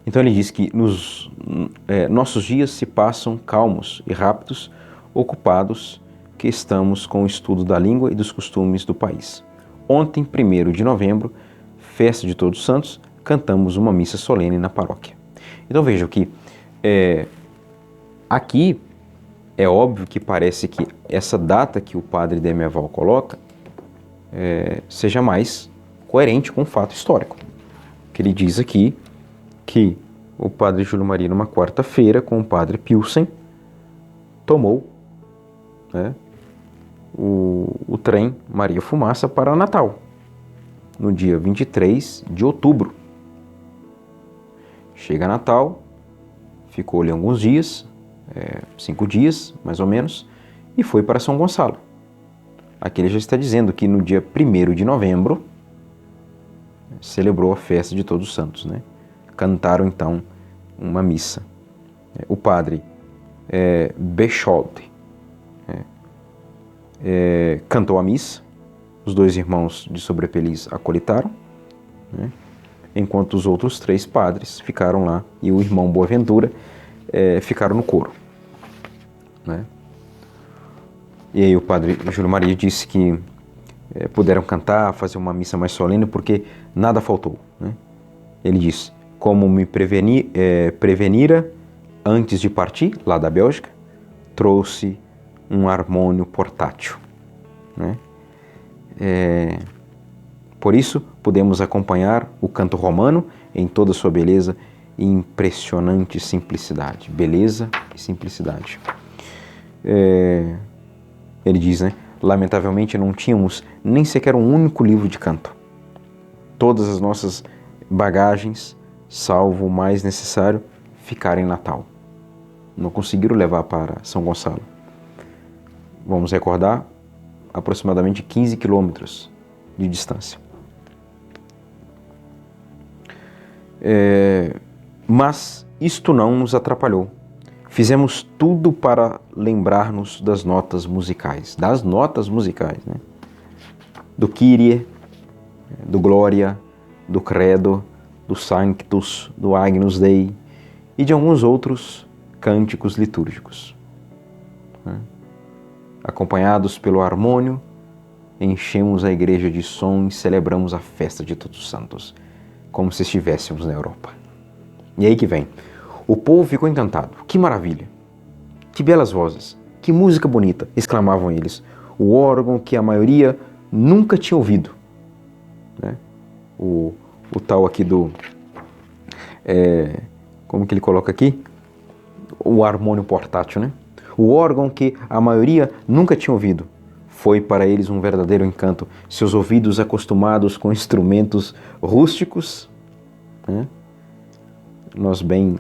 então ele diz que nossos dias se passam calmos e rápidos, ocupados que estamos com o estudo da língua e dos costumes do país. Ontem, 1º de novembro, festa de Todos os Santos, cantamos uma missa solene na paróquia. Então vejam que aqui é óbvio que parece que essa data que o padre Demival coloca seja mais coerente com o fato histórico. Que ele diz aqui que o padre Júlio Maria, numa quarta-feira, com o padre Pilsen, tomou, né, o trem Maria Fumaça para Natal, no dia 23 de outubro. Chega a Natal, ficou ali alguns dias, 5 dias, mais ou menos, e foi para São Gonçalo. Aqui ele já está dizendo que no dia 1º de novembro, celebrou a festa de Todos os Santos, né? Cantaram então uma missa. O padre Bechold cantou a missa, Os 2 irmãos de Sobrepeliz acolitaram, né? Enquanto os outros 3 padres ficaram lá e o irmão Boaventura ficaram no coro, né? E aí o padre Júlio Maria disse que puderam cantar, fazer uma missa mais solene, porque nada faltou, né? Ele disse: como me prevenira antes de partir, lá da Bélgica, trouxe um harmônio portátil, né? Por isso, podemos acompanhar o canto romano em toda a sua beleza e impressionante simplicidade. Beleza e simplicidade. Ele diz, né? Lamentavelmente não tínhamos nem sequer um único livro de canto. Todas as nossas bagagens, salvo o mais necessário, ficaram em Natal. Não conseguiram levar para São Gonçalo. Vamos recordar, aproximadamente 15 quilômetros de distância. Mas isto não nos atrapalhou. Fizemos tudo para lembrar-nos das notas musicais. Das notas musicais, né? Do Kyrie, do Glória, do Credo, do Sanctus, do Agnus Dei e de alguns outros cânticos litúrgicos, né? Acompanhados pelo harmônio, enchemos a igreja de som e celebramos a festa de Todos os Santos, como se estivéssemos na Europa. E aí que vem. O povo ficou encantado. Que maravilha! Que belas vozes! Que música bonita! Exclamavam eles. O órgão que a maioria nunca tinha ouvido, né? O tal aqui do... como que ele coloca aqui? O harmônio portátil, né? O órgão que a maioria nunca tinha ouvido. Foi para eles um verdadeiro encanto. Seus ouvidos acostumados com instrumentos rústicos, né? Nós bem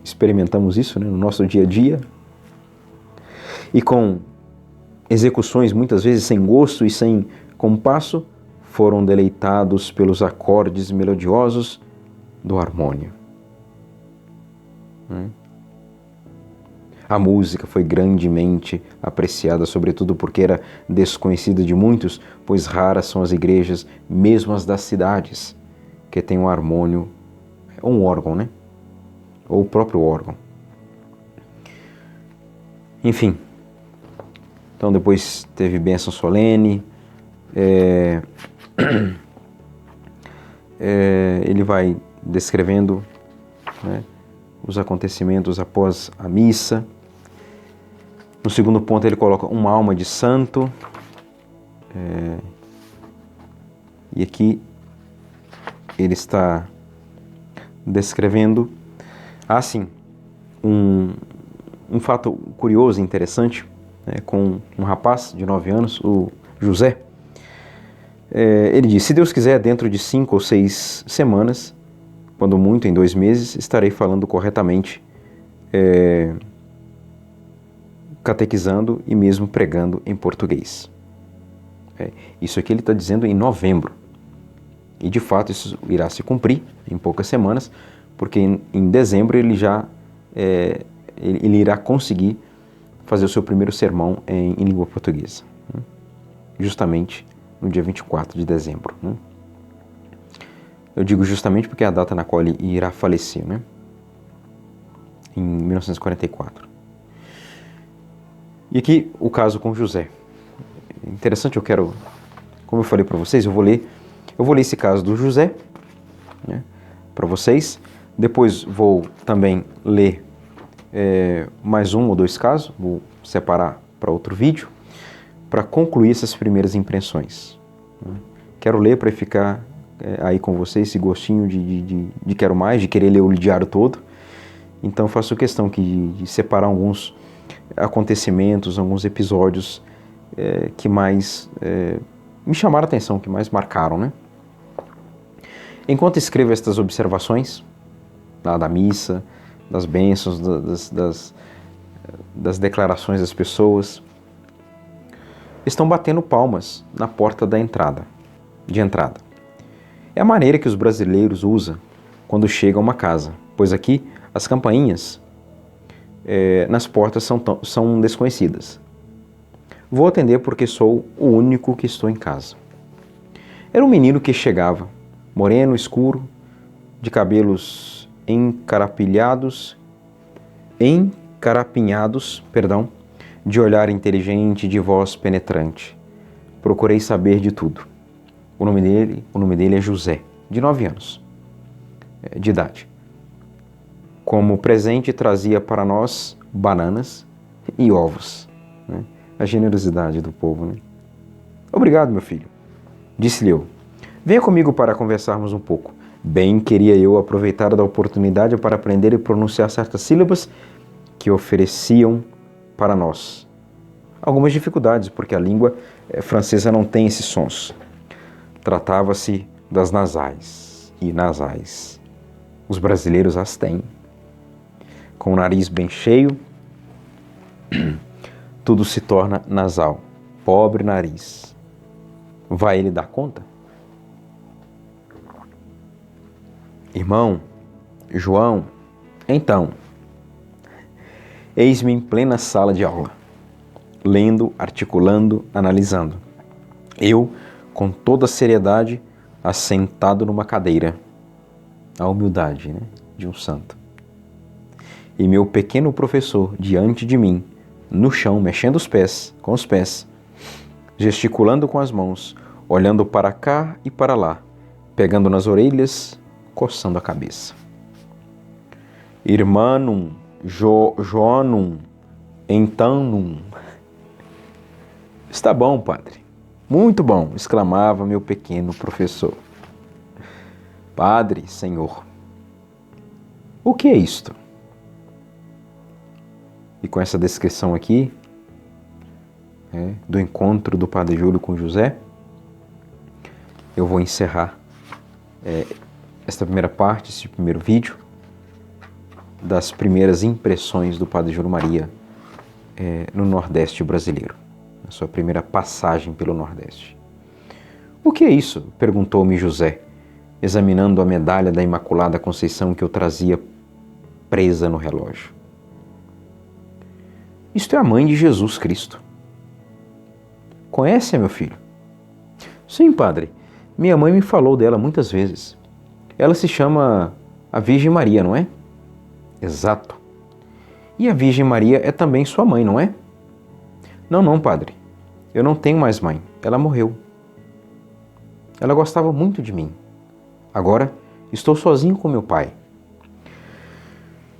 experimentamos isso, né, no nosso dia a dia. E com execuções muitas vezes sem gosto e sem compasso, foram deleitados pelos acordes melodiosos do harmônio. A música foi grandemente apreciada, sobretudo porque era desconhecida de muitos, pois raras são as igrejas, mesmo as das cidades, que têm um harmônio, um órgão, né? Ou o próprio órgão. Enfim, então depois teve bênção solene, ele vai descrevendo, né, os acontecimentos após a missa. No segundo ponto ele coloca uma alma de santo, e aqui ele está descrevendo, sim, um fato curioso e interessante, né, com um rapaz de 9 anos, o José. Ele diz: se Deus quiser, dentro de 5 ou 6 semanas, quando muito, em 2 meses, estarei falando corretamente, catequizando e mesmo pregando em português. Isso aqui ele está dizendo em novembro. E de fato isso irá se cumprir em poucas semanas, porque em dezembro ele já ele irá conseguir fazer o seu primeiro sermão em língua portuguesa, né? Justamente no dia 24 de dezembro. Né? Eu digo justamente porque é a data na qual ele irá falecer, né? Em 1944. E aqui o caso com José. Interessante, como eu falei para vocês, eu vou ler esse caso do José, né, para vocês. Depois vou também ler mais 1 ou 2 casos, vou separar para outro vídeo, para concluir essas primeiras impressões. Né. Quero ler para ficar aí com vocês esse gostinho de quero mais, de querer ler o diário todo. Então faço questão de separar alguns acontecimentos, alguns episódios que mais me chamaram a atenção, que mais marcaram, né? Enquanto escrevo estas observações da missa, das bênçãos, das declarações das pessoas, estão batendo palmas na porta de entrada. É a maneira que os brasileiros usam quando chegam a uma casa, pois aqui as campainhas nas portas são desconhecidas. Vou atender porque sou o único que estou em casa. Era um menino que chegava, moreno, escuro, de cabelos encarapinhados, de olhar inteligente e de voz penetrante. Procurei saber de tudo. O nome dele é José, de 9 anos de idade. Como presente trazia para nós bananas e ovos. Né? A generosidade do povo. Né? Obrigado, meu filho, disse-lhe eu. Venha comigo para conversarmos um pouco. Bem queria eu aproveitar da oportunidade para aprender e pronunciar certas sílabas que ofereciam para nós algumas dificuldades, porque a língua francesa não tem esses sons. Tratava-se das nasais e nasais. Os brasileiros as têm. Com o nariz bem cheio, tudo se torna nasal. Pobre nariz. Vai ele dar conta? Irmão, João, então, eis-me em plena sala de aula, lendo, articulando, analisando. Eu, com toda a seriedade, assentado numa cadeira. A humildade, né, de um santo. E meu pequeno professor diante de mim, no chão, mexendo com os pés, gesticulando com as mãos, olhando para cá e para lá, pegando nas orelhas, coçando a cabeça. Irmãnum, Joanum, então. Está bom, padre. Muito bom, exclamava meu pequeno professor. Padre, senhor, o que é isto? E com essa descrição aqui, do encontro do Padre Júlio com José, eu vou encerrar esta primeira parte, esse primeiro vídeo, das primeiras impressões do Padre Júlio Maria no Nordeste brasileiro, a sua primeira passagem pelo Nordeste. O que é isso? Perguntou-me José, examinando a medalha da Imaculada Conceição que eu trazia presa no relógio. Isto é a mãe de Jesus Cristo. Conhece, meu filho? Sim, padre. Minha mãe me falou dela muitas vezes. Ela se chama a Virgem Maria, não é? Exato. E a Virgem Maria é também sua mãe, não é? Não, padre. Eu não tenho mais mãe. Ela morreu. Ela gostava muito de mim. Agora estou sozinho com meu pai.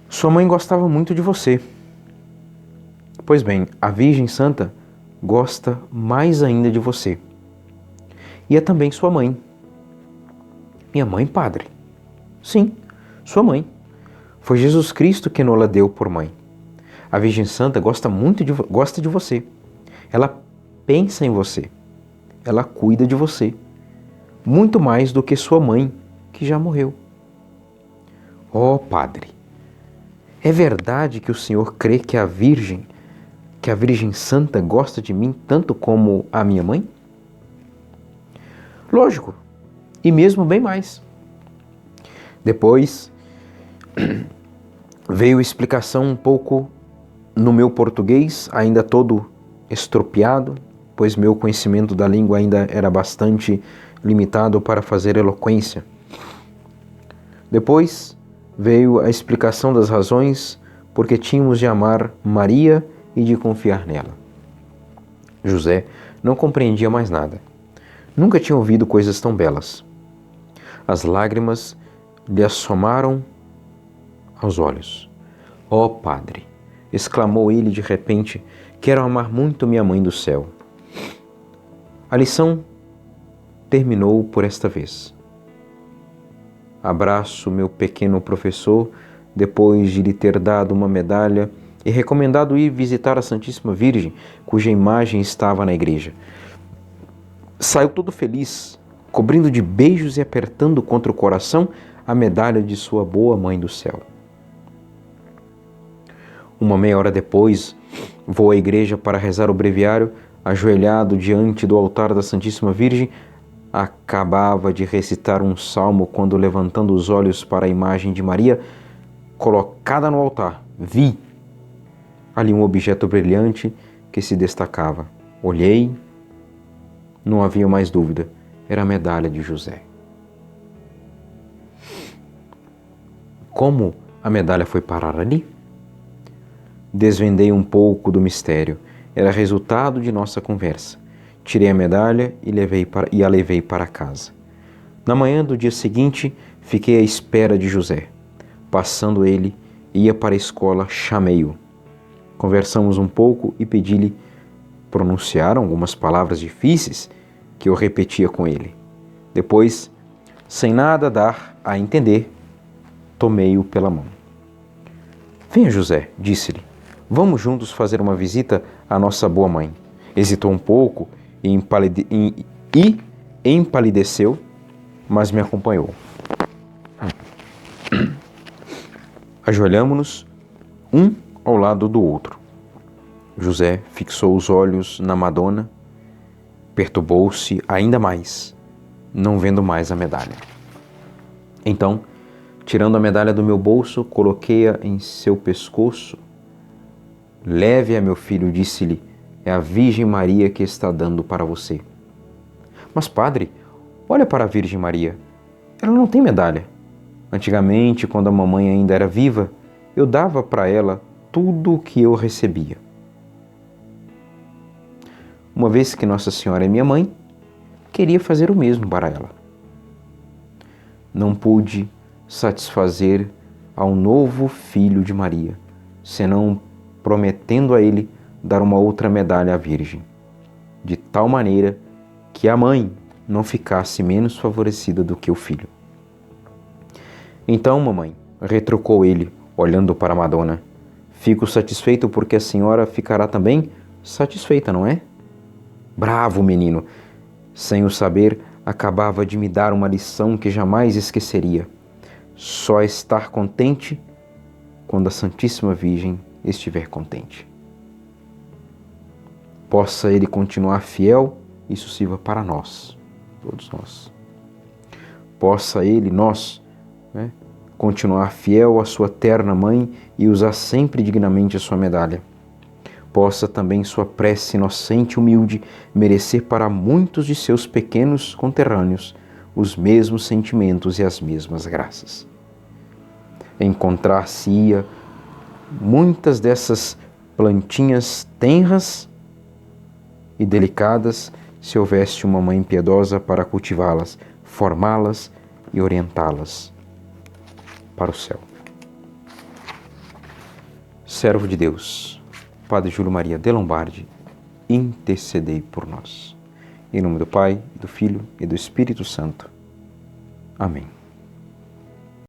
Sua mãe gostava muito de você. Pois bem, a Virgem Santa gosta mais ainda de você. E é também sua mãe. Minha mãe, padre? Sim, sua mãe. Foi Jesus Cristo que nos deu por mãe. A Virgem Santa gosta de você. Ela pensa em você. Ela cuida de você. Muito mais do que sua mãe, que já morreu. Oh, padre, é verdade que o senhor crê que a Virgem Santa gosta de mim tanto como a minha mãe? Lógico, e mesmo bem mais. Depois veio a explicação um pouco no meu português, ainda todo estropiado, pois meu conhecimento da língua ainda era bastante limitado para fazer eloquência. Depois veio a explicação das razões porque tínhamos de amar Maria e de confiar nela. José não compreendia mais nada. Nunca tinha ouvido coisas tão belas. As lágrimas lhe assomaram aos olhos. Oh, padre, exclamou ele de repente, quero amar muito minha mãe do céu. A lição terminou por esta vez. Abraço meu pequeno professor, depois de lhe ter dado uma medalha e recomendado ir visitar a Santíssima Virgem, cuja imagem estava na igreja. Saiu todo feliz, cobrindo de beijos e apertando contra o coração a medalha de sua boa mãe do céu. Uma meia hora depois, vou à igreja para rezar o breviário, ajoelhado diante do altar da Santíssima Virgem. Acabava de recitar um salmo quando, levantando os olhos para a imagem de Maria, colocada no altar, vi ali um objeto brilhante que se destacava. Olhei, não havia mais dúvida, era a medalha de José. Como a medalha foi parar ali? Desvendei um pouco do mistério. Era resultado de nossa conversa. Tirei a medalha e a levei para casa. Na manhã do dia seguinte, fiquei à espera de José. Passando ele, ia para a escola, chamei-o. Conversamos um pouco e pedi-lhe pronunciar algumas palavras difíceis que eu repetia com ele. Depois, sem nada dar a entender, tomei-o pela mão. Venha, José, disse-lhe. Vamos juntos fazer uma visita à nossa boa mãe. Hesitou um pouco e empalideceu, mas me acompanhou. Ajoelhamo-nos, um ao lado do outro. José fixou os olhos na Madonna, perturbou-se ainda mais, não vendo mais a medalha. Então, tirando a medalha do meu bolso, coloquei-a em seu pescoço. Leve-a, meu filho, disse-lhe, é a Virgem Maria que está dando para você. Mas, padre, olha para a Virgem Maria. Ela não tem medalha. Antigamente, quando a mamãe ainda era viva, eu dava para ela tudo o que eu recebia. Uma vez que Nossa Senhora é minha mãe, queria fazer o mesmo para ela. Não pude satisfazer ao novo filho de Maria, senão prometendo a ele dar uma outra medalha à Virgem, de tal maneira que a mãe não ficasse menos favorecida do que o filho. Então, mamãe, retrucou ele, olhando para Madonna, fico satisfeito porque a senhora ficará também satisfeita, não é? Bravo, menino! Sem o saber, acabava de me dar uma lição que jamais esqueceria. Só estar contente quando a Santíssima Virgem estiver contente. Possa ele continuar fiel, isso sirva para nós, todos nós. Possa ele, nós, continuar fiel à sua terna mãe e usar sempre dignamente a sua medalha. Possa também sua prece inocente e humilde merecer para muitos de seus pequenos conterrâneos os mesmos sentimentos e as mesmas graças. Encontrar-se-ia muitas dessas plantinhas tenras e delicadas se houvesse uma mãe piedosa para cultivá-las, formá-las e orientá-las para o céu. Servo de Deus, Padre Júlio Maria de Lombardi, intercedei por nós. Em nome do Pai, do Filho e do Espírito Santo. Amém.